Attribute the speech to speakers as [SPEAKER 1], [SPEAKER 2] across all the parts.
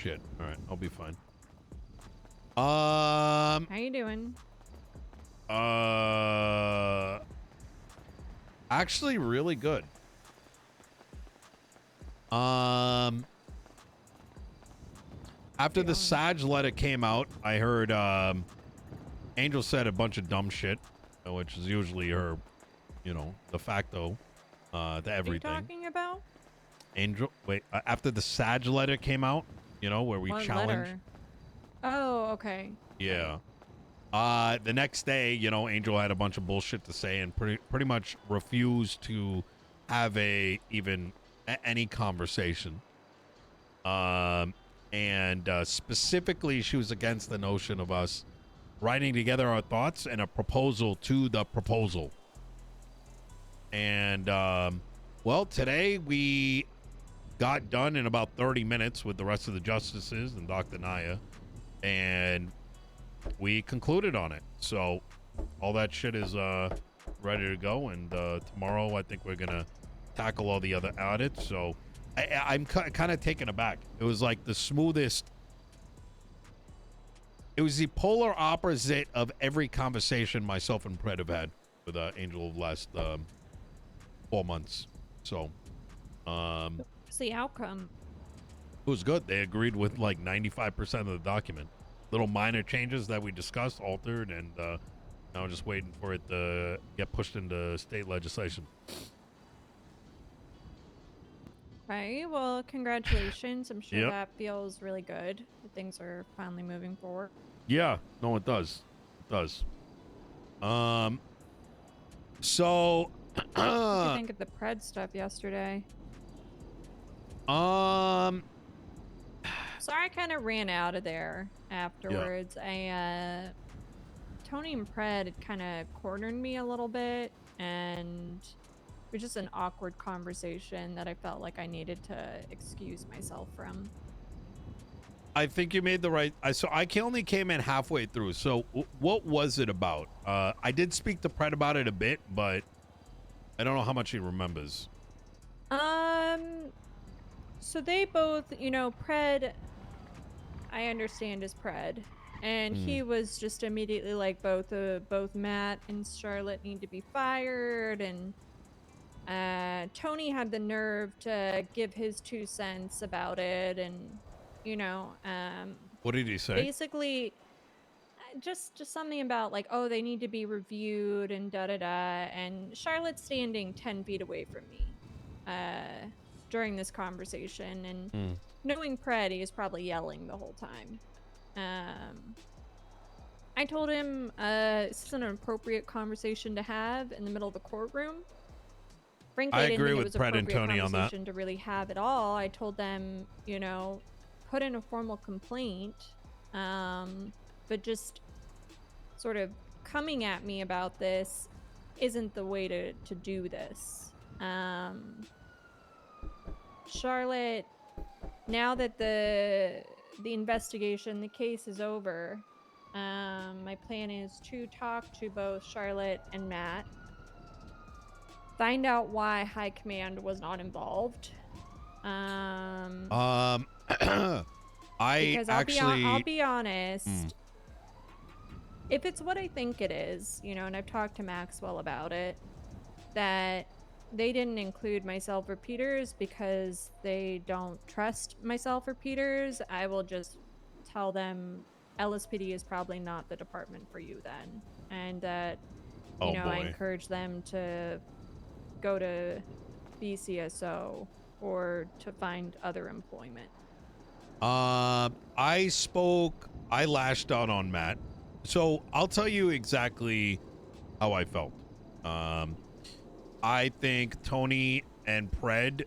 [SPEAKER 1] shit. All right, I'll be fine.
[SPEAKER 2] How you doing?
[SPEAKER 1] Actually really good. After the Sag letter came out, I heard Angel said a bunch of dumb shit, which is usually her, you know, de facto to everything.
[SPEAKER 2] What are you talking about?
[SPEAKER 1] Angel, wait, after the Sag letter came out, you know, where we challenged.
[SPEAKER 2] Letter? Oh, okay.
[SPEAKER 1] Yeah. The next day, you know, Angel had a bunch of bullshit to say and pretty much refused to have any conversation. And specifically, she was against the notion of us writing together our thoughts and a proposal to the proposal. And, well, today we got done in about 30 minutes with the rest of the justices and Dr. Naya, and we concluded on it. So all that shit is ready to go, and tomorrow I think we're gonna tackle all the other audits. So I'm kind of taken aback. It was like the smoothest. It was the polar opposite of every conversation myself and Pred have had with Angel of the last 4 months. So
[SPEAKER 2] what's the outcome?
[SPEAKER 1] it was good. They agreed with like 95% of the document. Little minor changes that we discussed, altered, and now just waiting for it to get pushed into state legislation.
[SPEAKER 2] Okay, well, congratulations. I'm sure that feels really good. Things are finally moving forward.
[SPEAKER 1] Yeah, no, it does. It does. So
[SPEAKER 2] what did you think of the Pred stuff yesterday? Sorry, I kind of ran out of there afterwards. Yeah. Tony and Pred had kind of cornered me a little bit, and it was just an awkward conversation that I felt like I needed to excuse myself from.
[SPEAKER 1] I think you made the right. So I only came in halfway through. So what was it about? I did speak to Pred about it a bit, but I don't know how much he remembers.
[SPEAKER 2] So they both, you know, Pred, I understand is Pred, and he was just immediately like both Matt and Charlotte need to be fired, and Tony had the nerve to give his 2 cents about it, and you know,
[SPEAKER 1] what did he say?
[SPEAKER 2] Basically, just something about like, oh, they need to be reviewed and da da da, and Charlotte's standing 10 feet away from me during this conversation, and knowing Pred, he is probably yelling the whole time. I told him this is an appropriate conversation to have in the middle of a courtroom. Frankly, I agree with Pred and Tony on that. To really have it all, I told them, you know, put in a formal complaint, but just sort of coming at me about this isn't the way to do this. Charlotte, now that the investigation, the case is over, my plan is to talk to both Charlotte and Matt, find out why High Command was not involved. Because I'll be honest. If it's what I think it is, you know, and I've talked to Maxwell about it, that they didn't include myself or Peters because they don't trust myself or Peters, I will just tell them LSPD is probably not the department for you then. And that, you know, I encourage them to go to BCSO or to find other employment.
[SPEAKER 1] I lashed out on Matt. So I'll tell you exactly how I felt. I think Tony and Pred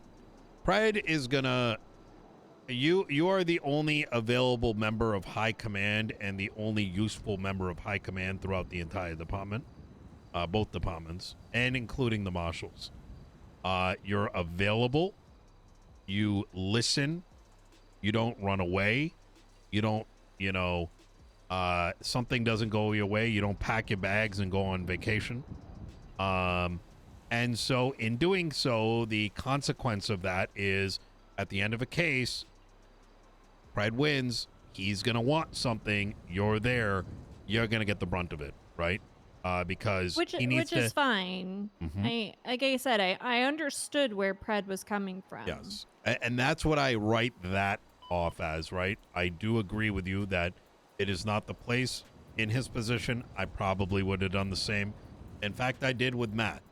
[SPEAKER 1] is gonna, you are the only available member of High Command and the only useful member of High Command throughout the entire department, both departments, and including the marshals. You're available. You listen. You don't run away. You don't, you know, something doesn't go your way, you don't pack your bags and go on vacation. And so in doing so, the consequence of that is at the end of a case, Pred wins, he's gonna want something. You're there. You're gonna get the brunt of it, right? Because
[SPEAKER 2] Which
[SPEAKER 1] he needs
[SPEAKER 2] which
[SPEAKER 1] to.
[SPEAKER 2] is fine.
[SPEAKER 1] Mhm.
[SPEAKER 2] Like I said, I understood where Pred was coming from.
[SPEAKER 1] Yes. And that's what I write that off as, right? I do agree with you that it is not the place. In his position, I probably would have done the same. In fact, I did with Matt.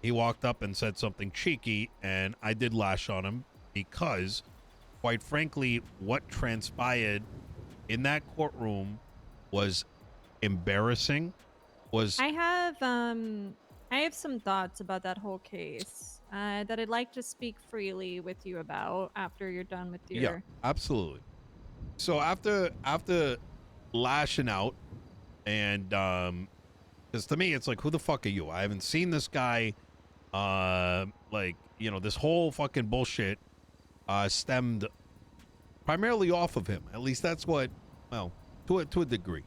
[SPEAKER 1] He walked up and said something cheeky, and I did lash on him because, quite frankly, what transpired in that courtroom was embarrassing.
[SPEAKER 2] I have some thoughts about that whole case that I'd like to speak freely with you about after you're done with
[SPEAKER 1] Yeah,
[SPEAKER 2] your.
[SPEAKER 1] absolutely. So after lashing out, and because to me it's like, who the fuck are you? I haven't seen this guy. Like, this whole fucking bullshit stemmed primarily off of him. At least that's what, well, to a degree.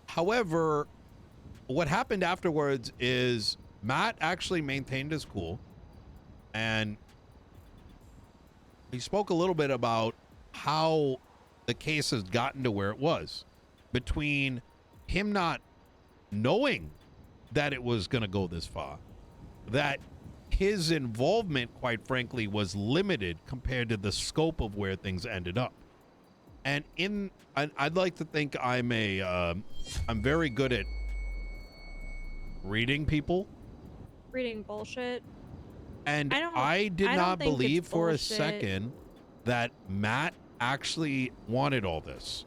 [SPEAKER 1] However, what happened afterwards is Matt actually maintained his cool, and he spoke a little bit about how the case has gotten to where it was, between him not knowing that it was going to go this far, that his involvement, quite frankly, was limited compared to the scope of where things ended up. And I'd like to think I'm very good at reading people.
[SPEAKER 2] Reading bullshit.
[SPEAKER 1] And
[SPEAKER 2] I don't
[SPEAKER 1] I did
[SPEAKER 2] I don't
[SPEAKER 1] not
[SPEAKER 2] think it's
[SPEAKER 1] believe for a
[SPEAKER 2] bullshit.
[SPEAKER 1] second that Matt actually wanted all this.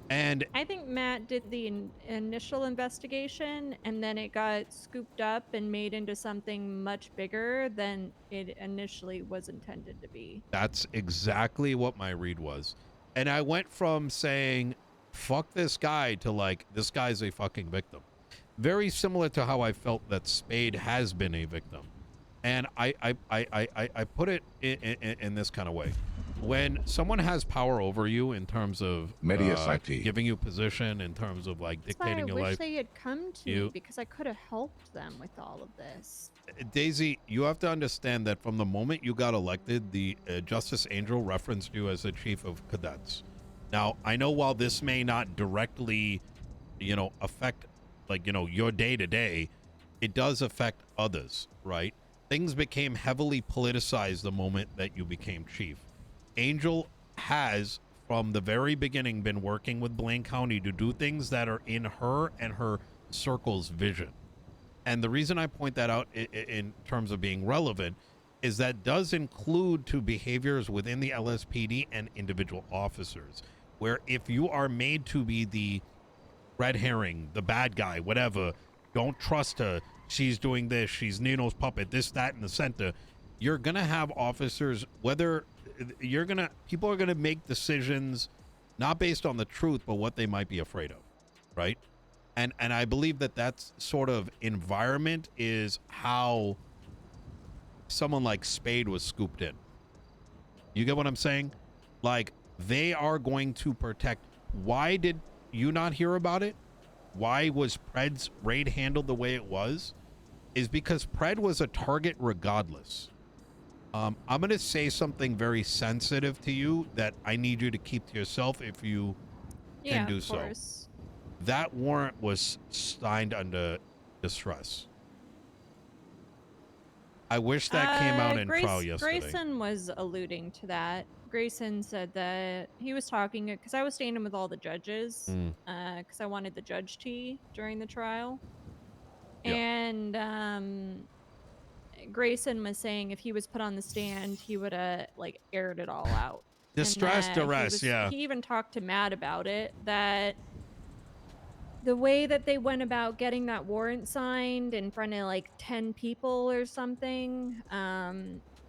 [SPEAKER 1] And
[SPEAKER 2] I think Matt did the initial investigation, and then it got scooped up and made into something much bigger than it initially was intended to be.
[SPEAKER 1] that's exactly what my read was. And I went from saying, fuck this guy, to like, this guy's a fucking victim. Very similar to how I felt that Spade has been a victim. And I put it in this kind of way. When someone has power over you in terms of giving you position, in terms of like
[SPEAKER 2] That's why
[SPEAKER 1] dictating your
[SPEAKER 2] I wish
[SPEAKER 1] life,
[SPEAKER 2] they had come to me, because I could have helped them with all of this.
[SPEAKER 1] Daisy, you have to understand that from the moment you got elected, the Justice Angel referenced you as the chief of cadets. Now, I know while this may not directly, affect like, your day to day, it does affect others, right? Things became heavily politicized the moment that you became chief. Angel has, from the very beginning, been working with Blaine County to do things that are in her and her circle's vision. And the reason I point that out in terms of being relevant is that does include to behaviors within the LSPD and individual officers, where if you are made to be the red herring, the bad guy, whatever, don't trust her, she's doing this, she's Nino's puppet, this, that, in the center, you're going to have officers, people are going to make decisions not based on the truth, but what they might be afraid of, right? And I believe that that's sort of environment is how someone like Spade was scooped in. You get what I'm saying? Like, they are going to protect. Why did you not hear about it? Why was Pred's raid handled the way it was? Is because Pred was a target regardless. I'm going to say something very sensitive to you that I need you to keep to yourself if you can do so.
[SPEAKER 2] Course.
[SPEAKER 1] That warrant was signed under distress. I wish that came out in trial yesterday.
[SPEAKER 2] Grayson was alluding to that. Grayson said that he was talking, because I was standing with all the judges, because I wanted the judge tea during the trial. Yeah. And Grayson was saying if he was put on the stand, he would have like aired it all out.
[SPEAKER 1] Distress, duress, yeah.
[SPEAKER 2] He even talked to Matt about it, that the way that they went about getting that warrant signed in front of like 10 people or something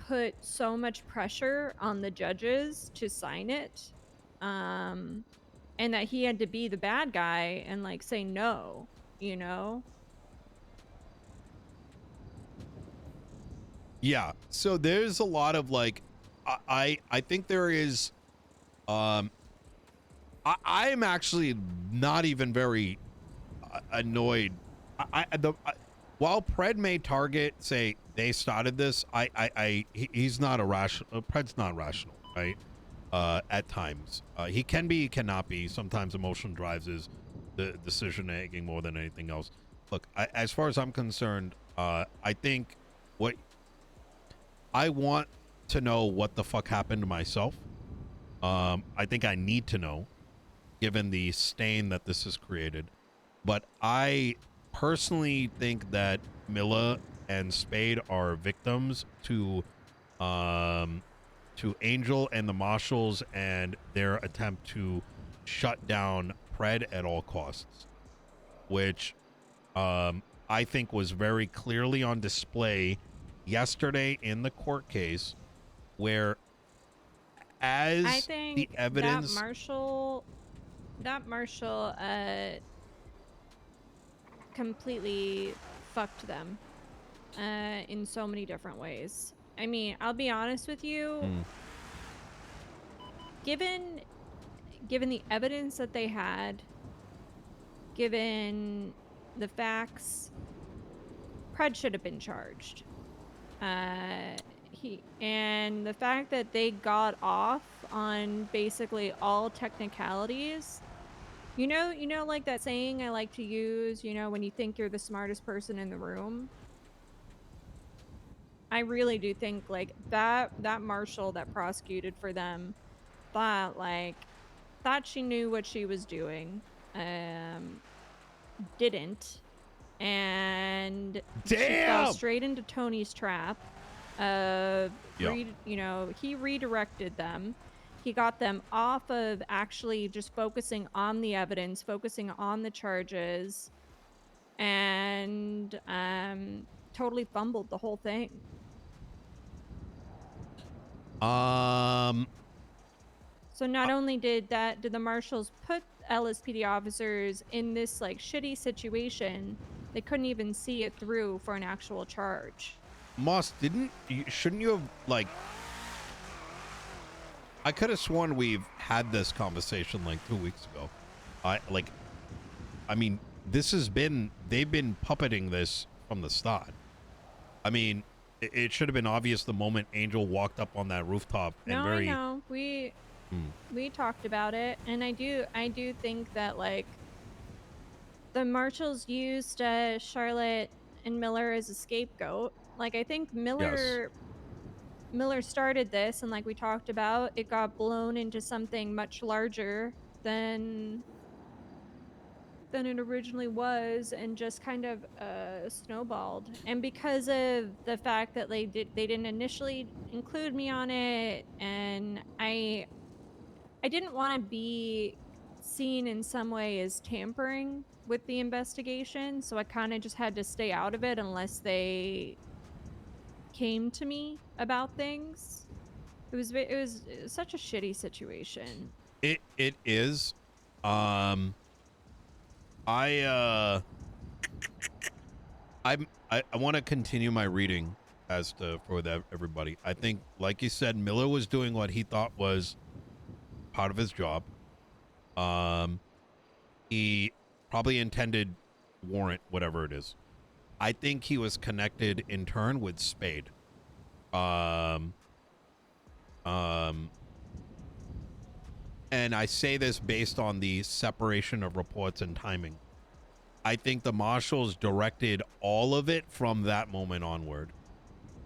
[SPEAKER 2] put so much pressure on the judges to sign it, and that he had to be the bad guy and like say no,
[SPEAKER 1] Yeah, so there's a lot of like, I think there is, I am actually not even very annoyed. While Pred may target, say they started this, he's not irrational. Pred's not rational, right? at times. He can be, he cannot be. Sometimes emotion drives his the decision making more than anything else. Look, as far as I'm concerned, I think what I want to know what the fuck happened to myself. I think I need to know, given the stain that this has created. But I personally think that Milla and Spade are victims to Angel and the Marshals and their attempt to shut down Pred at all costs, which I think was very clearly on display yesterday in the court case, where
[SPEAKER 2] I
[SPEAKER 1] as the
[SPEAKER 2] think
[SPEAKER 1] evidence
[SPEAKER 2] that Marshal completely fucked them in so many different ways. I mean, I'll be honest with you, given the evidence that they had, given the facts, Pred should have been charged. And the fact that they got off on basically all technicalities. You know, like that saying I like to use, when you think you're the smartest person in the room. I really do think like that Marshal that prosecuted for them thought she knew what she was doing. Didn't. And she fell
[SPEAKER 1] damn
[SPEAKER 2] straight into Tony's trap. He redirected them. He got them off of actually just focusing on the evidence, focusing on the charges, and totally fumbled the whole thing. So not only did the Marshals put LSPD officers in this like shitty situation, they couldn't even see it through for an actual charge.
[SPEAKER 1] Moss, shouldn't you have, like, I could have sworn we've had this conversation like 2 weeks ago. I mean, they've been puppeting this from the start. I mean, it should have been obvious the moment Angel walked up on that rooftop.
[SPEAKER 2] I know. We talked about it, and I do think that like the Marshals used Charlotte and Miller as a scapegoat. Like I think Miller started this, and like we talked about, it got blown into something much larger than it originally was, and just kind of snowballed. And because of the fact that they didn't initially include me on it, and I didn't want to be seen in some way as tampering with the investigation, so I kind of just had to stay out of it unless they came to me about things. It was such a shitty situation.
[SPEAKER 1] It is. I want to continue my reading for that, everybody. I think, like you said, Miller was doing what he thought was part of his job. He probably intended warrant, whatever it is. I think he was connected in turn with Spade. And I say this based on the separation of reports and timing. I think the Marshals directed all of it from that moment onward.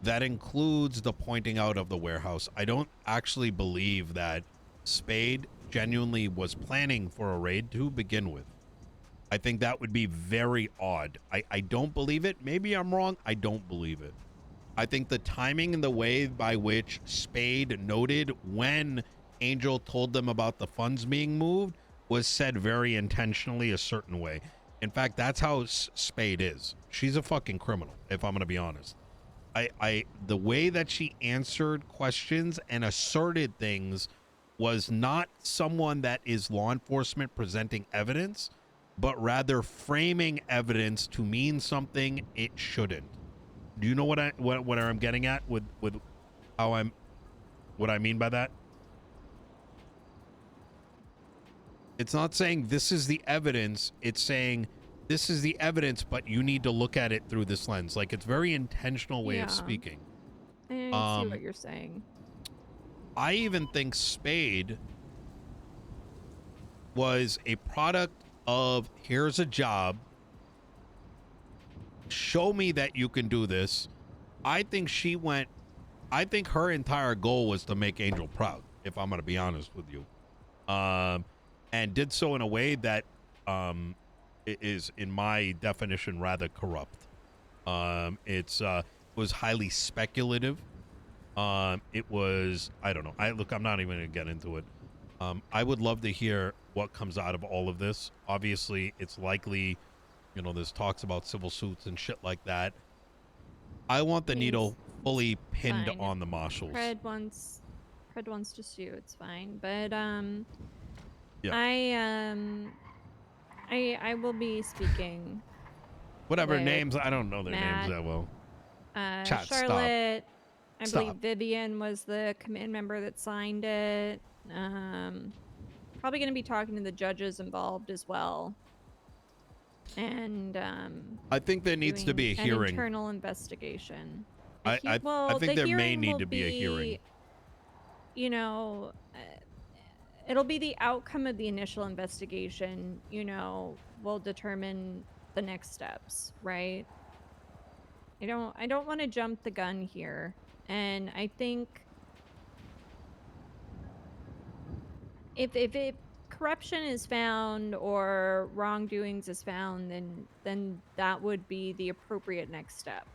[SPEAKER 1] That includes the pointing out of the warehouse. I don't actually believe that Spade genuinely was planning for a raid to begin with. I think that would be very odd. I don't believe it. Maybe I'm wrong. I don't believe it. I think the timing and the way by which Spade noted when Angel told them about the funds being moved was said very intentionally a certain way. In fact, that's how Spade is. She's a fucking criminal, if I'm going to be honest. The way that she answered questions and asserted things was not someone that is law enforcement presenting evidence, but rather framing evidence to mean something it shouldn't. Do you know what I'm getting at with what I mean by that? It's not saying this is the evidence. It's saying this is the evidence, but you need to look at it through this lens. Like, it's very intentional way of speaking.
[SPEAKER 2] I see what you're saying.
[SPEAKER 1] I even think Spade was a product of, here's a job, show me that you can do this. I think her entire goal was to make Angel proud, if I'm going to be honest with you. And did so in a way that is, in my definition, rather corrupt. It was highly speculative. It was, I don't know. I'm not even going to get into it. I would love to hear what comes out of all of this. Obviously, it's likely, there's talks about civil suits and shit like that. I want the needle fully pinned
[SPEAKER 2] fine.
[SPEAKER 1] on the Marshals.
[SPEAKER 2] Pred wants to sue. It's fine, but
[SPEAKER 1] yeah.
[SPEAKER 2] I will be speaking.
[SPEAKER 1] Whatever names, I don't know their
[SPEAKER 2] Matt,
[SPEAKER 1] names that well. Chat,
[SPEAKER 2] Charlotte.
[SPEAKER 1] stop.
[SPEAKER 2] I believe Vivian was the command member that signed it. Probably going to be talking to the judges involved as well. And
[SPEAKER 1] I think there needs to be a hearing.
[SPEAKER 2] An internal investigation.
[SPEAKER 1] I think there may need to be a hearing.
[SPEAKER 2] It'll be the outcome of the initial investigation, will determine the next steps, right? I don't want to jump the gun here. And I think if corruption is found or wrongdoings is found, then that would be the appropriate next step.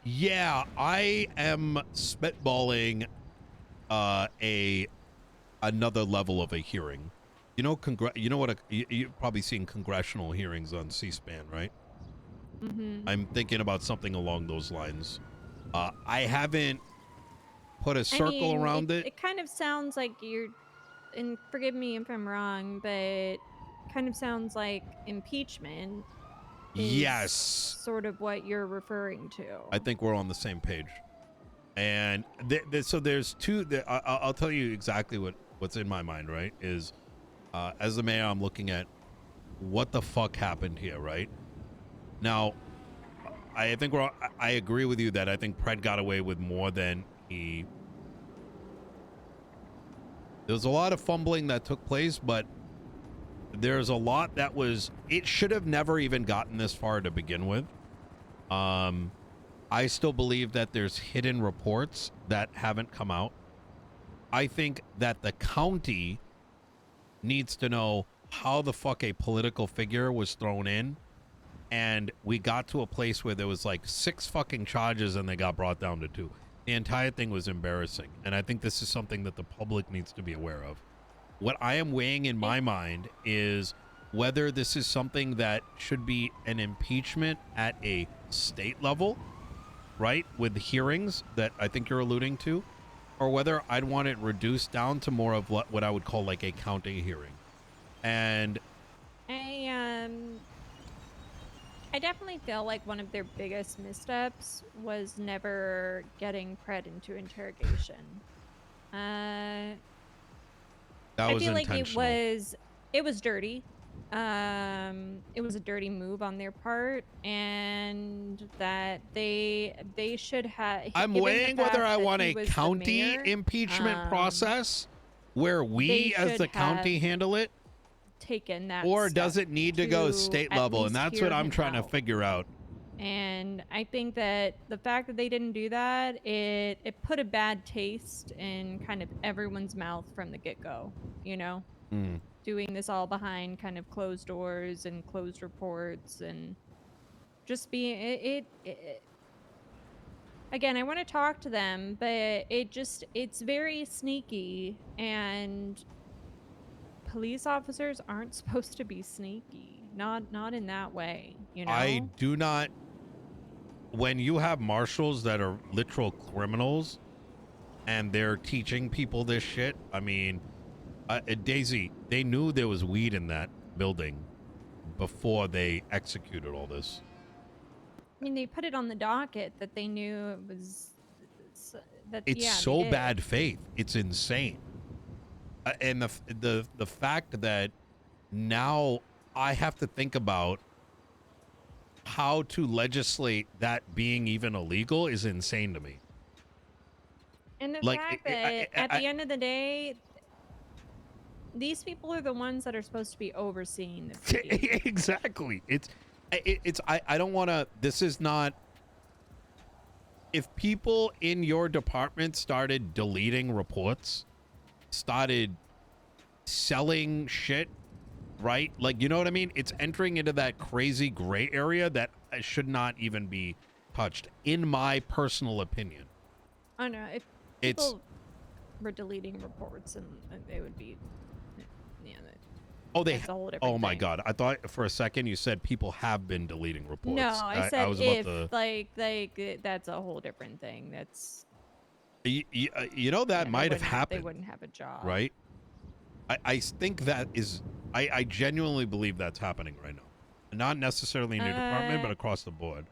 [SPEAKER 1] Yeah, I am spitballing another level of a hearing. You've probably seen congressional hearings on C-SPAN, right?
[SPEAKER 2] Mm-hmm.
[SPEAKER 1] I'm thinking about something along those lines. I haven't put a circle around it.
[SPEAKER 2] It kind of sounds like and forgive me if I'm wrong, but it kind of sounds like impeachment.
[SPEAKER 1] Yes.
[SPEAKER 2] Sort of what you're referring to.
[SPEAKER 1] I think we're on the same page. And so there's two. I'll tell you exactly what's in my mind, right? Is as the mayor, I'm looking at what the fuck happened here, right? Now, I think I agree with you that I think Pred got away with more than he. There was a lot of fumbling that took place, but there's a lot that it should have never even gotten this far to begin with. I still believe that there's hidden reports that haven't come out. I think that the county needs to know how the fuck a political figure was thrown in, and we got to a place where there was like 6 fucking charges and they got brought down to 2. The entire thing was embarrassing, and I think this is something that the public needs to be aware of. What I am weighing in my mind is whether this is something that should be an impeachment at a state level, right, with hearings that I think you're alluding to, or whether I'd want it reduced down to more of what I would call like a county hearing. And
[SPEAKER 2] I definitely feel like one of their biggest missteps was never getting Pred into interrogation.
[SPEAKER 1] That was
[SPEAKER 2] I feel
[SPEAKER 1] intentional.
[SPEAKER 2] Like it was dirty. It was a dirty move on their part, and that they should have.
[SPEAKER 1] I'm weighing whether I want a county impeachment process where we as the county handle it,
[SPEAKER 2] taken that,
[SPEAKER 1] or does it need to go state level? And that's what I'm trying to figure out.
[SPEAKER 2] And I think that the fact that they didn't do that, it put a bad taste in kind of everyone's mouth from the get-go, doing this all behind kind of closed doors and closed reports, and just being it again, I want to talk to them, but it's very sneaky, and police officers aren't supposed to be sneaky, not in that way,
[SPEAKER 1] I do not. When you have marshals that are literal criminals and they're teaching people this shit, I mean, Daisy, they knew there was weed in that building before they executed all this.
[SPEAKER 2] I mean, they put it on the docket that they knew it was.
[SPEAKER 1] It's so bad faith. It's insane. And the fact that now I have to think about how to legislate that being even illegal is insane to me.
[SPEAKER 2] And the
[SPEAKER 1] Like,
[SPEAKER 2] fact that at the end of the day, these people are the ones that are supposed to be overseeing the PD.
[SPEAKER 1] exactly. I don't want to. This is not. If people in your department started deleting reports, started selling shit, right? Like, you know what I mean? It's entering into that crazy gray area that should not even be touched, in my personal opinion.
[SPEAKER 2] I don't know if
[SPEAKER 1] It's
[SPEAKER 2] people were deleting reports, and they would be, yeah, that's a whole different
[SPEAKER 1] oh my
[SPEAKER 2] thing.
[SPEAKER 1] god, I thought for a second you said people have been deleting reports.
[SPEAKER 2] No, I said
[SPEAKER 1] I was
[SPEAKER 2] if,
[SPEAKER 1] about to,
[SPEAKER 2] like that's a whole different thing. That's,
[SPEAKER 1] you know, that
[SPEAKER 2] yeah,
[SPEAKER 1] might have
[SPEAKER 2] they
[SPEAKER 1] happened,
[SPEAKER 2] wouldn't have a job,
[SPEAKER 1] right? I think that is, I genuinely believe that's happening right now. Not necessarily in your department, but across the board.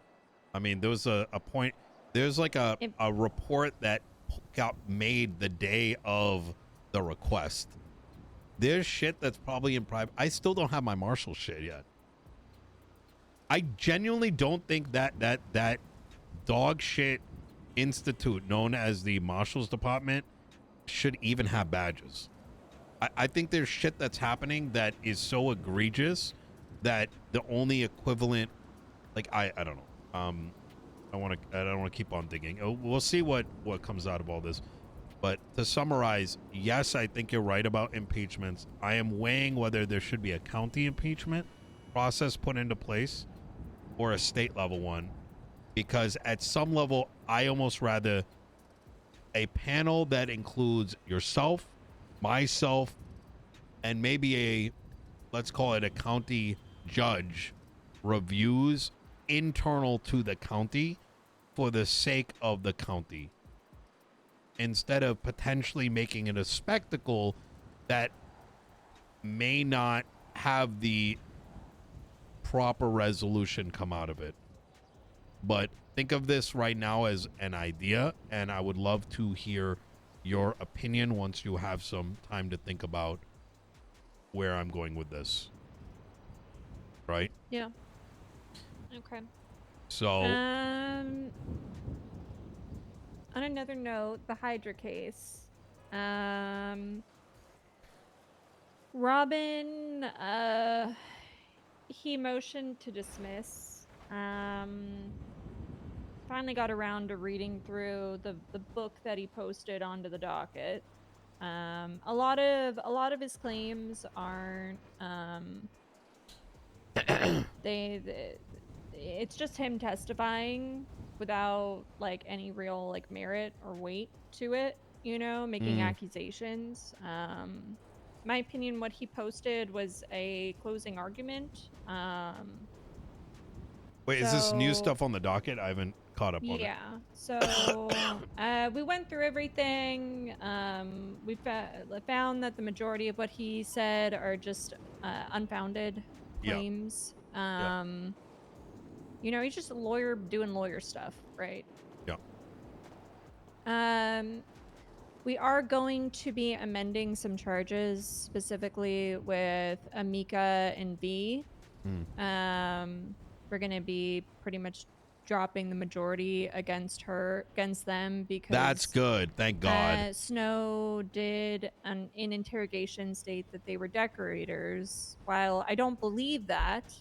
[SPEAKER 1] I mean, there was a point, there's like a report that got made the day of the request. There's shit that's probably in private. I still don't have my Marshal shit yet. I genuinely don't think that dog shit institute known as the Marshal's Department should even have badges. I think there's shit that's happening that is so egregious that the only equivalent, like, I don't know. I don't want to keep on digging. We'll see what comes out of all this. But to summarize, yes, I think you're right about impeachments. I am weighing whether there should be a county impeachment process put into place or a state level one, because at some level, I almost rather a panel that includes yourself, myself, and maybe a, let's call it a county judge, reviews internal to the county for the sake of the county, instead of potentially making it a spectacle that may not have the proper resolution come out of it. But think of this right now as an idea, and I would love to hear your opinion once you have some time to think about where I'm going with this. Right?
[SPEAKER 2] Yeah. Okay.
[SPEAKER 1] So,
[SPEAKER 2] On another note, the Hydra case. Robin, he motioned to dismiss. Finally got around to reading through the book that he posted onto the docket. A lot of his claims aren't, it's just him testifying without like any real like merit or weight to it, you know, making accusations. My opinion, what he posted was a closing argument.
[SPEAKER 1] wait, is this new stuff on the docket? I haven't caught up on it.
[SPEAKER 2] Yeah. So we went through everything. We found that the majority of what he said are just unfounded claims.
[SPEAKER 1] Yeah.
[SPEAKER 2] You know, he's just a lawyer doing lawyer stuff, right?
[SPEAKER 1] Yeah.
[SPEAKER 2] We are going to be amending some charges, specifically with Amika and V. We're going to be pretty much dropping the majority against them, because
[SPEAKER 1] That's good. Thank God.
[SPEAKER 2] Snow did in interrogation state that they were decorators. While I don't believe that,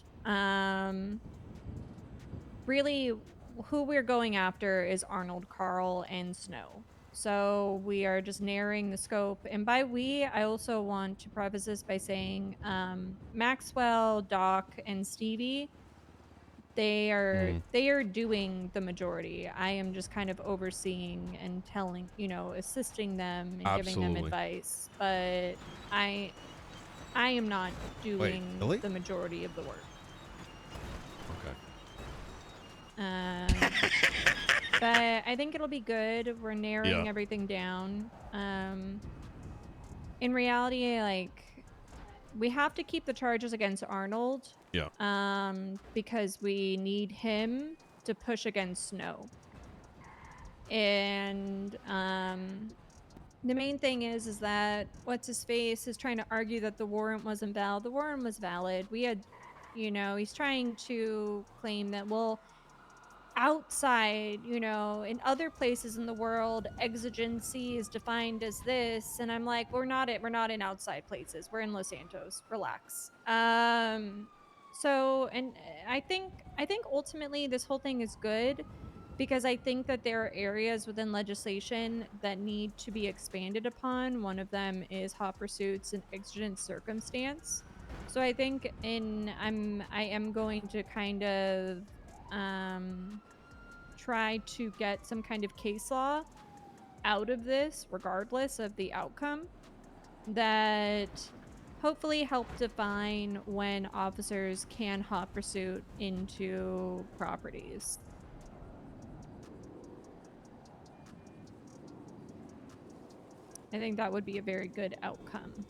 [SPEAKER 2] really who we're going after is Arnold, Carl, and Snow. So we are just narrowing the scope. And by we, I also want to preface this by saying Maxwell, Doc, and Stevie, they are doing the majority. I am just kind of overseeing and telling, you know, assisting them and giving them advice. But I am not doing the majority of the work.
[SPEAKER 1] Okay.
[SPEAKER 2] But I think it'll be good. We're narrowing everything down. In reality, like, we have to keep the charges against Arnold.
[SPEAKER 1] Yeah.
[SPEAKER 2] Because we need him to push against Snow. And the main thing is that what's his face is trying to argue that the warrant wasn't valid. The warrant was valid. We had You know, he's trying to claim that, well, outside, you know, in other places in the world, exigency is defined as this, and I'm like, we're not in outside places. We're in Los Santos. Relax. So, and I think ultimately this whole thing is good because I think that there are areas within legislation that need to be expanded upon. One of them is hot pursuits and exigent circumstance. So I think I am going to kind of um try to get some kind of case law out of this regardless of the outcome that hopefully help define when officers can hot pursuit into properties. I think that would be a very good outcome.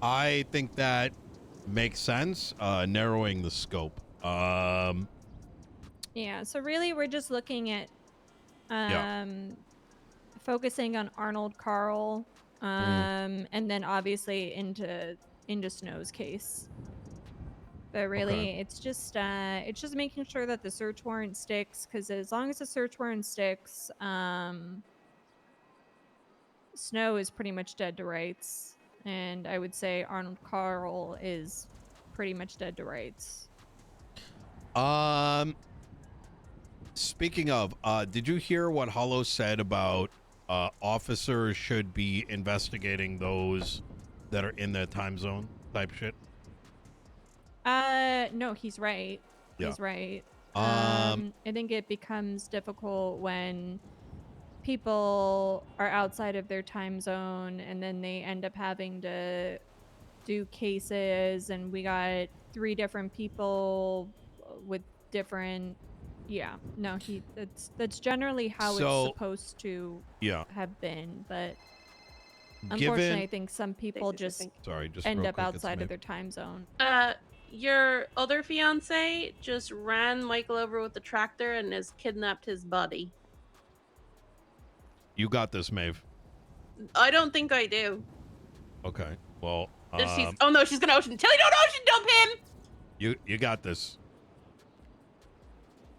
[SPEAKER 1] I think that makes sense. Narrowing the scope.
[SPEAKER 2] Yeah, so really we're just looking at
[SPEAKER 1] Yeah.
[SPEAKER 2] focusing on Arnold Carl,
[SPEAKER 1] Mm,
[SPEAKER 2] and then obviously into Snow's case. But
[SPEAKER 1] okay.
[SPEAKER 2] really, it's just making sure that the search warrant sticks. Because as long as the search warrant sticks, Snow is pretty much dead to rights, and I would say Arnold Carl is pretty much dead to rights.
[SPEAKER 1] Um. Speaking of, did you hear what Hollow said about officers should be investigating those that are in their time zone type shit?
[SPEAKER 2] No, he's right.
[SPEAKER 1] Yeah.
[SPEAKER 2] He's right.
[SPEAKER 1] Um.
[SPEAKER 2] I think it becomes difficult when people are outside of their time zone and then they end up having to do cases, and we got 3 different people with different. Yeah, no, he that's generally how it's
[SPEAKER 1] So
[SPEAKER 2] supposed to
[SPEAKER 1] yeah.
[SPEAKER 2] have been, but unfortunately
[SPEAKER 1] Given.
[SPEAKER 2] I think some people just
[SPEAKER 1] Sorry, just
[SPEAKER 2] end
[SPEAKER 1] real
[SPEAKER 2] up
[SPEAKER 1] quick. It's
[SPEAKER 2] outside of
[SPEAKER 1] me.
[SPEAKER 2] their time zone.
[SPEAKER 3] Your other fiance just ran Michael over with the tractor and has kidnapped his body.
[SPEAKER 1] You got this, Maeve.
[SPEAKER 3] I don't think I do.
[SPEAKER 1] Okay. Well.
[SPEAKER 3] Oh no, she's gonna ocean. Tilly, don't ocean dump him!
[SPEAKER 1] You got this.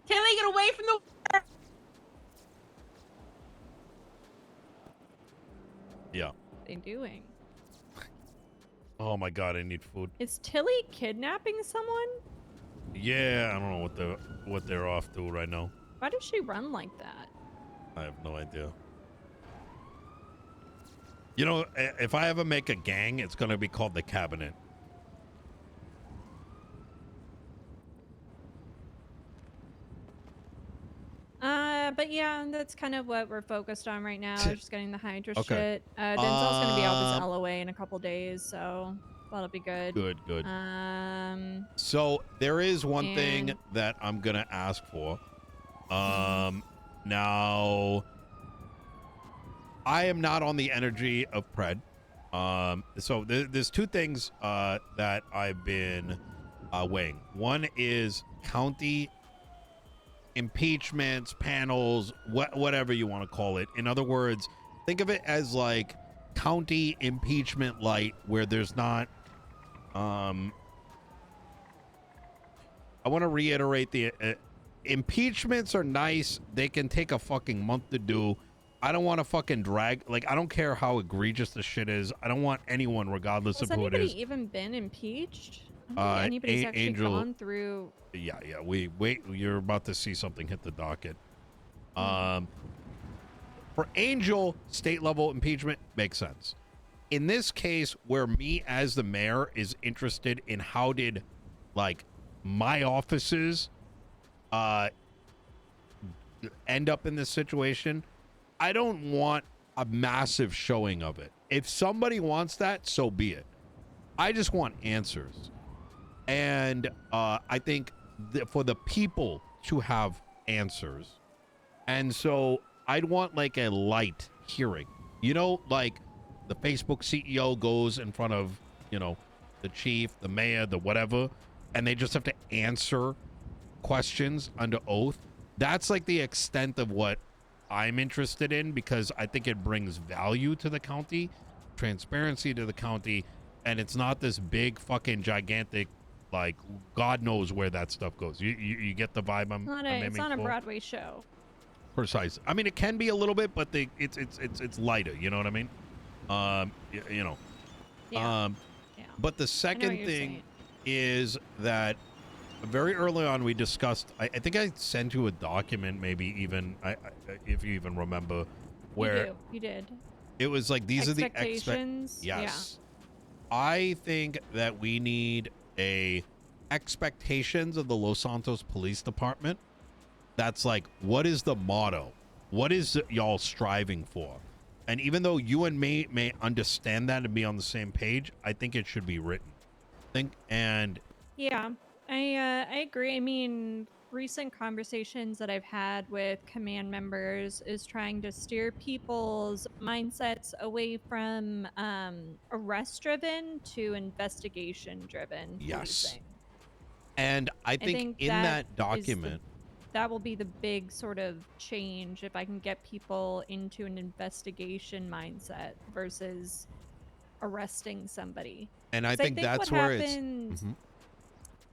[SPEAKER 3] Tilly, get away from the.
[SPEAKER 1] Yeah.
[SPEAKER 2] What are they doing?
[SPEAKER 1] Oh my god, I need food.
[SPEAKER 2] Is Tilly kidnapping someone?
[SPEAKER 1] Yeah, I don't know what they're off to right now.
[SPEAKER 2] Why does she run like that?
[SPEAKER 1] I have no idea. You know, if I ever make a gang, it's gonna be called the Cabinet.
[SPEAKER 2] But yeah, that's kind of what we're focused on right now. Just getting the Hydra
[SPEAKER 1] Okay.
[SPEAKER 2] shit. Denzel's gonna be out this LOA in a couple days, so that'll be good.
[SPEAKER 1] Good.
[SPEAKER 2] Um,
[SPEAKER 1] So there is one thing that I'm gonna ask for. Now I am not on the energy of Pred. So there's 2 things that I've been weighing. One is county impeachments, panels, whatever you want to call it. In other words, think of it as like county impeachment light, where there's not. I want to reiterate the impeachments are nice. They can take a fucking month to do. I don't want to fucking drag. Like, I don't care how egregious the shit is. I don't want anyone, regardless of who it is.
[SPEAKER 2] Has anybody even been impeached? I don't think anybody's actually
[SPEAKER 1] Angel,
[SPEAKER 2] gone through.
[SPEAKER 1] Yeah. Wait. You're about to see something hit the docket. For Angel, state level impeachment makes sense. In this case, where me as the mayor is interested in how did, like, my offices end up in this situation, I don't want a massive showing of it. If somebody wants that, so be it. I just want answers. And I think for the people to have answers. And so I'd want like a light hearing. You know, like the Facebook CEO goes in front of, you know, the chief, the mayor, the whatever, and they just have to answer questions under oath. That's like the extent of what I'm interested in, because I think it brings value to the county, transparency to the county, and it's not this big fucking gigantic Like, God knows where that stuff goes. You get the vibe I'm
[SPEAKER 2] It's
[SPEAKER 1] aiming
[SPEAKER 2] not a
[SPEAKER 1] for?
[SPEAKER 2] Broadway show.
[SPEAKER 1] Precise. I mean, it can be a little bit, but it's lighter. You know what I mean? You know.
[SPEAKER 2] Yeah. Yeah.
[SPEAKER 1] But the
[SPEAKER 2] I know what
[SPEAKER 1] second
[SPEAKER 2] you're
[SPEAKER 1] thing
[SPEAKER 2] saying.
[SPEAKER 1] is that very early on we discussed. I think I sent you a document, maybe even if you even remember, where
[SPEAKER 2] You did.
[SPEAKER 1] it was like these are the
[SPEAKER 2] Expectations.
[SPEAKER 1] Yes. I think that we need a expectations of the Los Santos Police Department. That's like, what is the motto? What is y'all striving for? And even though you and me may understand that and be on the same page, I think it should be written.
[SPEAKER 2] Yeah, I agree. I mean, recent conversations that I've had with command members is trying to steer people's mindsets away from arrest driven to investigation driven
[SPEAKER 1] Yes.
[SPEAKER 2] policing.
[SPEAKER 1] And I
[SPEAKER 2] I
[SPEAKER 1] think
[SPEAKER 2] think
[SPEAKER 1] in that document,
[SPEAKER 2] that will be the big sort of change if I can get people into an investigation mindset versus arresting somebody.
[SPEAKER 1] and I
[SPEAKER 2] Because
[SPEAKER 1] think that's where it's. Mhm.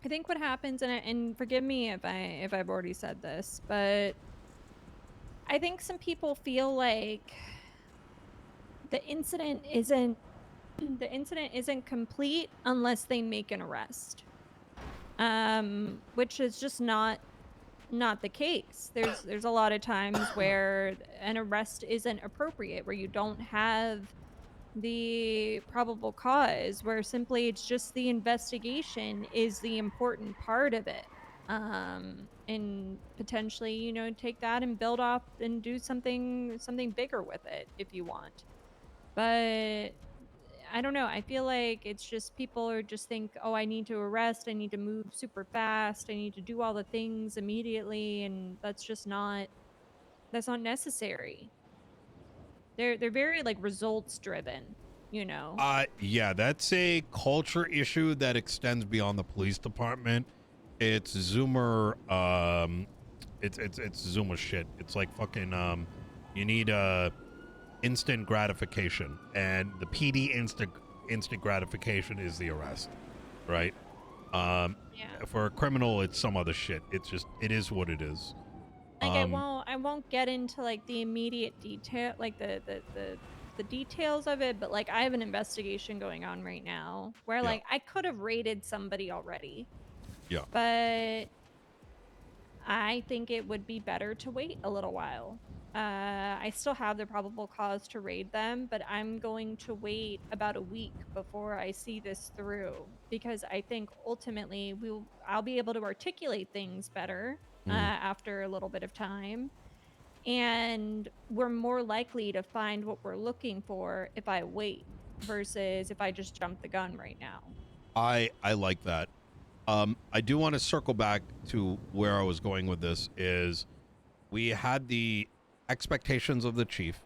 [SPEAKER 2] I think what happens, and forgive me if I've already said this, but I think some people feel like the incident isn't complete unless they make an arrest, which is just not the case. There's a lot of times where an arrest isn't appropriate, where you don't have the probable cause, where simply it's just the investigation is the important part of it, and potentially, you know, take that and build off and do something bigger with it if you want. But I don't know, I feel like it's just people are just think, oh, I need to arrest, I need to move super fast, I need to do all the things immediately, and that's not necessary. They're very like results driven, you know.
[SPEAKER 1] Yeah, that's a culture issue that extends beyond the police department. It's Zoomer, it's Zoomer shit. It's like fucking, you need instant gratification, and the PD instant gratification is the arrest, right?
[SPEAKER 2] Yeah.
[SPEAKER 1] For a criminal, it's some other shit. It's just, it is what it is.
[SPEAKER 2] Like I won't get into like the immediate detail, like the details of it, but like I have an investigation going on right now where
[SPEAKER 1] Yeah.
[SPEAKER 2] like I could have raided somebody already,
[SPEAKER 1] Yeah.
[SPEAKER 2] but I think it would be better to wait a little while. I still have the probable cause to raid them, but I'm going to wait about a week before I see this through, because I think ultimately I'll be able to articulate things better after a little bit of time, and we're more likely to find what we're looking for if I wait versus if I just jump the gun right now.
[SPEAKER 1] I like that. I do want to circle back to where I was going with this. Is we had the expectations of the chief,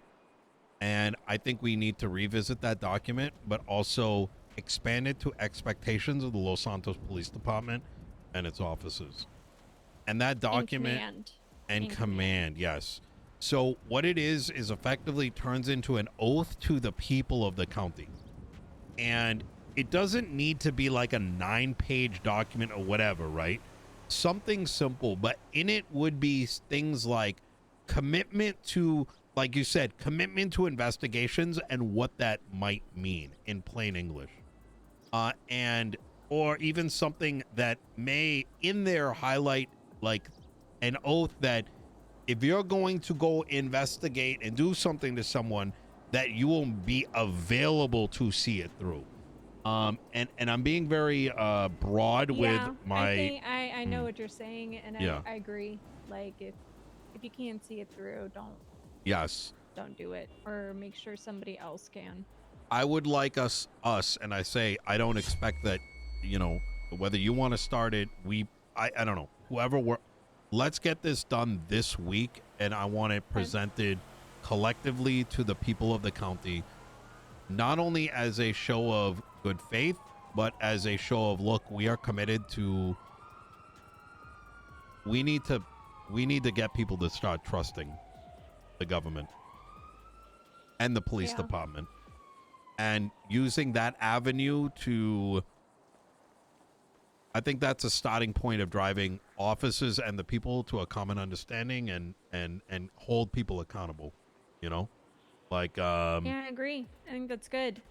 [SPEAKER 1] and I think we need to revisit that document, but also expand it to expectations of the Los Santos Police Department and its officers. And that document
[SPEAKER 2] In
[SPEAKER 1] command, yes. So what it is effectively turns into an oath to the people of the county. And it doesn't need to be like a 9-page document or whatever, right? Something simple, but in it would be things like commitment to, like you said, commitment to investigations and what that might mean in plain English. And or even something that may in there highlight like an oath that if you're going to go investigate and do something to someone, that you will be available to see it through. And I'm being very broad with my.
[SPEAKER 2] I think I know what you're saying, and
[SPEAKER 1] Yeah.
[SPEAKER 2] I agree. Like if you can't see it through,
[SPEAKER 1] Yes.
[SPEAKER 2] don't do it, or make sure somebody else can.
[SPEAKER 1] I would like us, and I say I don't expect that, you know, whether you want to start it, I don't know, whoever let's get this done this week, and I want it presented collectively to the people of the county, not only as a show of good faith, but as a show of, look, we are committed to, we need to get people to start trusting the government and the police department, and using that avenue to I think that's a starting point of driving officers and the people to a common understanding and hold people accountable. You know, like
[SPEAKER 2] Yeah, I agree. I think that's good.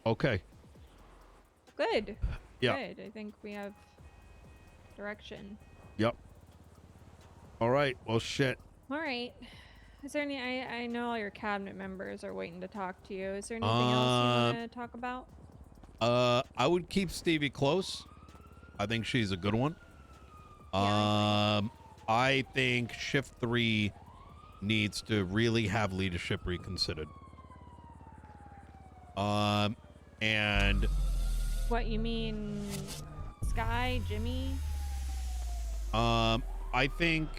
[SPEAKER 1] okay,
[SPEAKER 2] Good.
[SPEAKER 1] yeah,
[SPEAKER 2] Good. I think we have direction.
[SPEAKER 1] yep. All right. Well, shit.
[SPEAKER 2] All right. Is there any? I know all your cabinet members are waiting to talk to you. Is there anything else you want to talk about?
[SPEAKER 1] I would keep Stevie close. I think she's a good one.
[SPEAKER 2] Yeah,
[SPEAKER 1] I think Shift 3 needs to really have leadership reconsidered. And
[SPEAKER 2] what you mean, Sky, Jimmy?
[SPEAKER 1] I think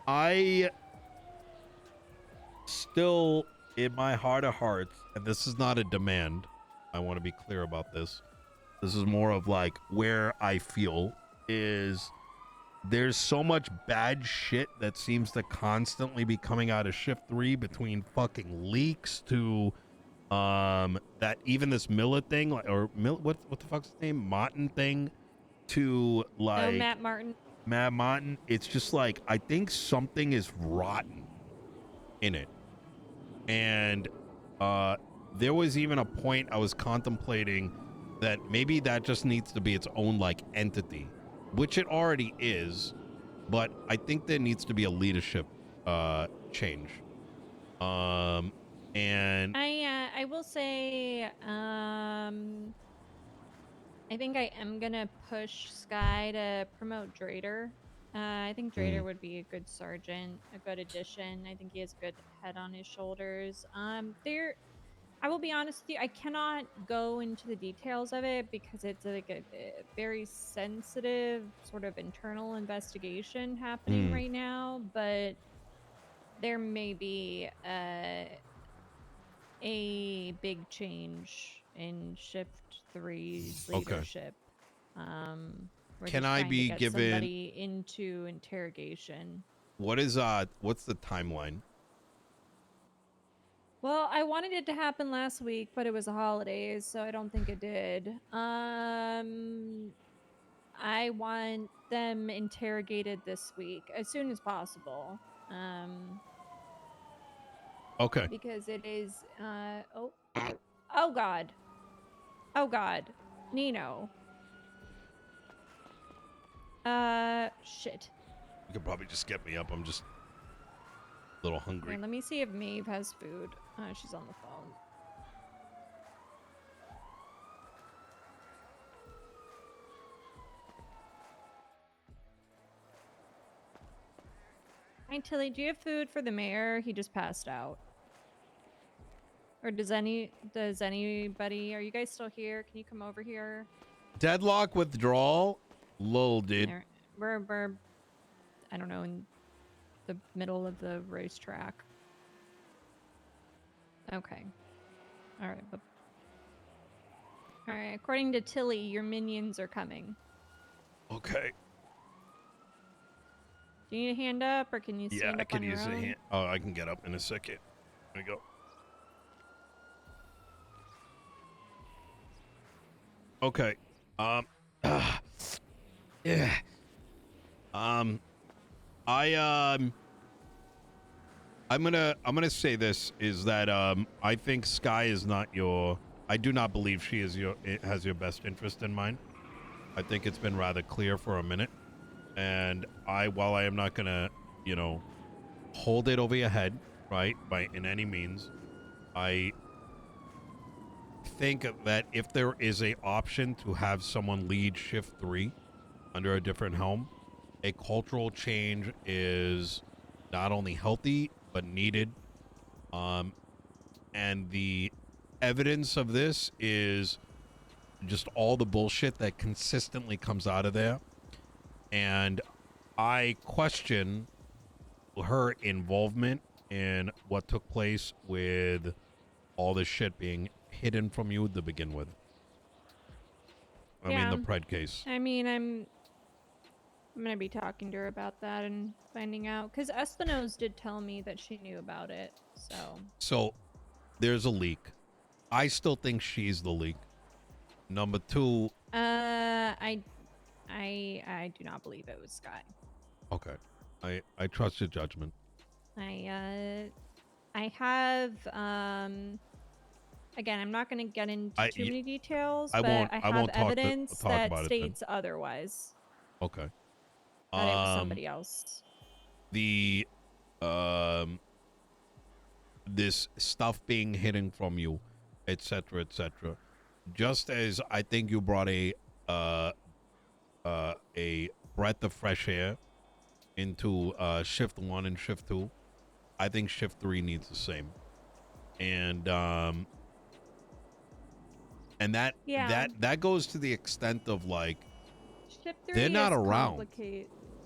[SPEAKER 1] I still, in my heart of hearts, and this is not a demand, I want to be clear about this. This is more of like where I feel is there's so much bad shit that seems to constantly be coming out of Shift 3, between fucking leaks to that even this Miller thing, like, or what the fuck's his name, Martin thing, to like
[SPEAKER 2] No, Matt Martin.
[SPEAKER 1] Matt Martin. It's just like I think something is rotten in it. And there was even a point I was contemplating that maybe that just needs to be its own like entity, which it already is, but I think there needs to be a leadership change. And
[SPEAKER 2] I will say I think I am gonna push Sky to promote Drader. I think Drader would be a good sergeant, a good addition. I think he has a good head on his shoulders. I will be honest with you, I cannot go into the details of it because it's like a very sensitive sort of internal investigation happening right now. But there may be a big change in Shift 3's
[SPEAKER 1] okay,
[SPEAKER 2] leadership. We're
[SPEAKER 1] can
[SPEAKER 2] just
[SPEAKER 1] I
[SPEAKER 2] trying to
[SPEAKER 1] be
[SPEAKER 2] get
[SPEAKER 1] given
[SPEAKER 2] somebody into interrogation.
[SPEAKER 1] what's the timeline?
[SPEAKER 2] Well, I wanted it to happen last week, but it was the holidays, so I don't think it did. I want them interrogated this week as soon as possible.
[SPEAKER 1] Okay,
[SPEAKER 2] Because it is oh god. Oh god. Nino. Shit.
[SPEAKER 1] you could probably just get me up. I'm just a little hungry.
[SPEAKER 2] Here, let me see if Maeve has food. She's on the phone. Hi, Tilly. Do you have food for the mayor? He just passed out. Or does anybody? Are you guys still here? Can you come over here?
[SPEAKER 1] Deadlock withdrawal. Lol, dude.
[SPEAKER 2] We're I don't know, in the middle of the racetrack. Okay. All right. All right. According to Tilly, your minions are coming.
[SPEAKER 1] Okay.
[SPEAKER 2] Do you need a hand up, or can you stand up on your own? Yeah, I can use a hand.
[SPEAKER 1] Oh, I can get up in a second. There we go. Okay. Yeah. I'm gonna say this is that I think Sky is not your. I do not believe she is has your best interest in mind. I think it's been rather clear for a minute, and while I am not gonna, hold it over your head, right, by in any means, I think that if there is a option to have someone lead Shift 3 under a different helm, a cultural change is not only healthy but needed. And the evidence of this is just all the bullshit that consistently comes out of there. And I question her involvement in what took place with all this shit being hidden from you to begin with. I mean, the Pred case.
[SPEAKER 2] I mean, I'm gonna be talking to her about that and finding out, because Espinosa did tell me that she knew about it. So
[SPEAKER 1] there's a leak. I still think she's the leak. Number two,
[SPEAKER 2] I do not believe it was Sky.
[SPEAKER 1] okay, I trust your judgment.
[SPEAKER 2] I have again, I'm not going to get into too many details, but I have evidence
[SPEAKER 1] talk
[SPEAKER 2] that
[SPEAKER 1] about it then.
[SPEAKER 2] states otherwise.
[SPEAKER 1] Okay.
[SPEAKER 2] That it was somebody else.
[SPEAKER 1] The this stuff being hidden from you, etc., etc. Just as I think you brought a breath of fresh air into shift 1 and shift 2, I think shift 3 needs the same. And that goes to the extent of like
[SPEAKER 2] Shift 3
[SPEAKER 1] they're not
[SPEAKER 2] is
[SPEAKER 1] around.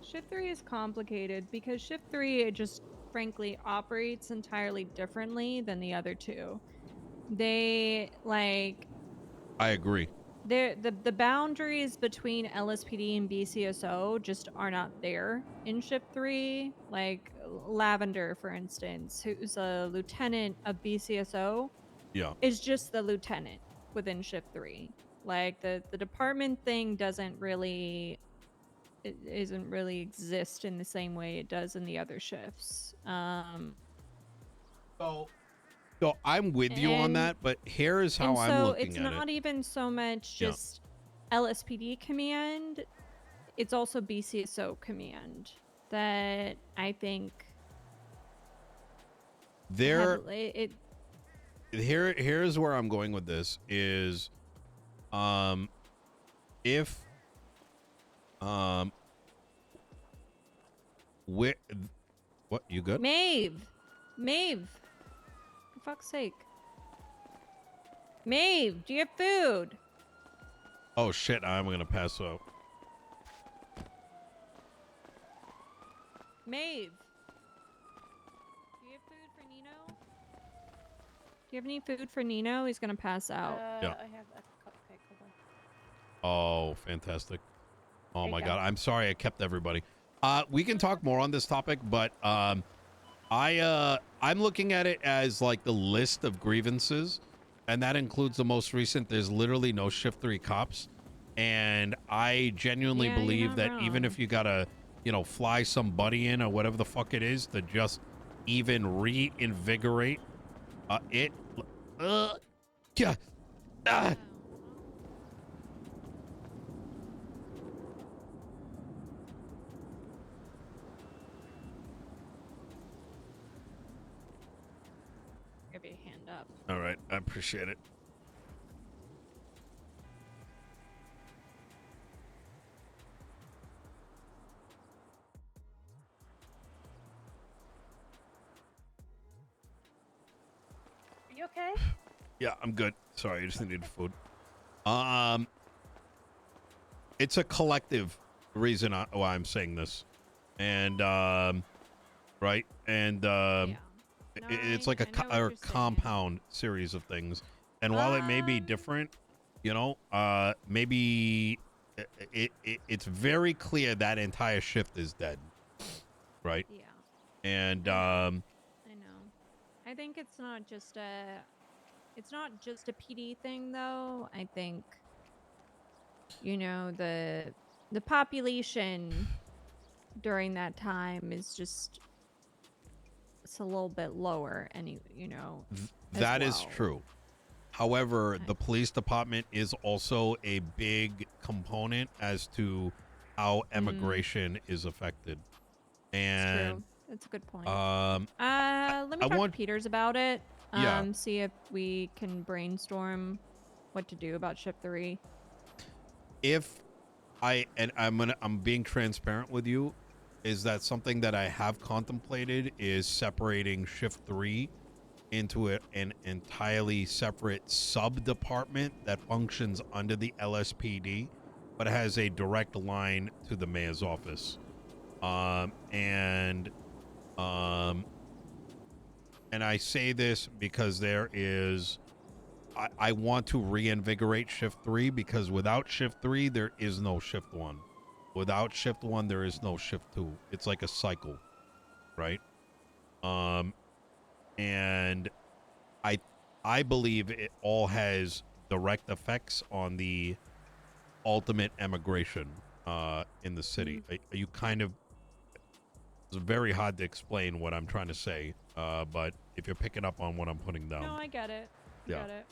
[SPEAKER 2] Shift 3 is complicated because Shift 3 it just frankly operates entirely differently than the other two. They like
[SPEAKER 1] I agree.
[SPEAKER 2] the boundaries between LSPD and BCSO just are not there in Shift 3. Like Lavender, for instance, who's a lieutenant of BCSO, is just the lieutenant within Shift 3. Like the department thing doesn't really exist in the same way it does in the other shifts.
[SPEAKER 1] So I'm with you on that, but here is how I'm looking at it.
[SPEAKER 2] So it's not even so much just LSPD command, it's also BCSO command that I think
[SPEAKER 1] here's where I'm going with this is if what you good?
[SPEAKER 2] Maeve, for fuck's sake. Maeve, do you have food?
[SPEAKER 1] Oh shit, I'm gonna pass out.
[SPEAKER 2] Maeve, do you have food for Nino? Do you have any food for Nino? He's gonna pass out.
[SPEAKER 3] I have a cupcake.
[SPEAKER 1] Hold on. Oh, fantastic. Oh my god, I'm sorry I kept everybody. We can talk more on this topic, but I'm looking at it as like the list of grievances, and that includes the most recent. There's literally no shift 3 cops, and I genuinely believe that even if you gotta, fly somebody in or whatever the fuck it is to just even reinvigorate it.
[SPEAKER 2] Give you a hand up.
[SPEAKER 1] All right, I appreciate it.
[SPEAKER 3] Are you okay?
[SPEAKER 1] Yeah, I'm good. Sorry, I just needed food. It's a collective reason why I'm saying this, and right, and it's like a compound series of things. And while it may be different, maybe it's very clear that entire shift is dead, right?
[SPEAKER 2] Yeah.
[SPEAKER 1] And
[SPEAKER 2] I know. I think it's not just a PD thing though. I think the population during that time is just it's a little bit lower
[SPEAKER 1] that is true. However, the police department is also a big component as to how immigration is affected. And
[SPEAKER 2] that's a good point.
[SPEAKER 1] Let
[SPEAKER 2] me talk to Peters about it.
[SPEAKER 1] Yeah.
[SPEAKER 2] See if we can brainstorm what to do about Shift 3.
[SPEAKER 1] I'm being transparent with you, is that something that I have contemplated is separating Shift 3 into an entirely separate sub-department that functions under the LSPD, but has a direct line to the mayor's office. And I say this because I want to reinvigorate Shift 3, because without Shift 3, there is no Shift 1. Without Shift 1, there is no Shift 2. It's like a cycle, right? And I believe it all has direct effects on the ultimate emigration in the city. You kind of, it's very hard to explain what I'm trying to say, but if you're picking up on what I'm putting down.
[SPEAKER 2] No, I get it. I
[SPEAKER 1] Yeah.
[SPEAKER 2] get it.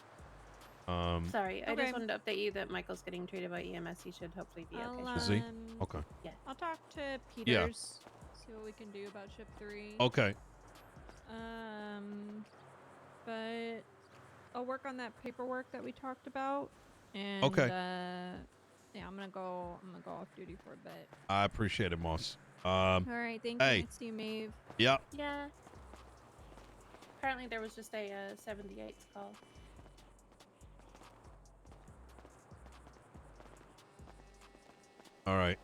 [SPEAKER 3] Sorry, I
[SPEAKER 2] Okay.
[SPEAKER 3] just wanted to update you that Michael's getting treated by EMS. He should hopefully be okay.
[SPEAKER 2] I'll,
[SPEAKER 1] Is he? Okay.
[SPEAKER 2] I'll talk to Peters. See what we can do about ship 3.
[SPEAKER 1] Okay.
[SPEAKER 2] But I'll work on that paperwork that we talked about. And
[SPEAKER 1] Okay.
[SPEAKER 2] yeah, I'm gonna go off duty for a bit.
[SPEAKER 1] I appreciate it, Moss.
[SPEAKER 2] All right, thank you.
[SPEAKER 1] Hey.
[SPEAKER 2] Nice to you, Maeve.
[SPEAKER 1] Yeah.
[SPEAKER 3] Yeah. Apparently there was just a 78 call.
[SPEAKER 1] All right.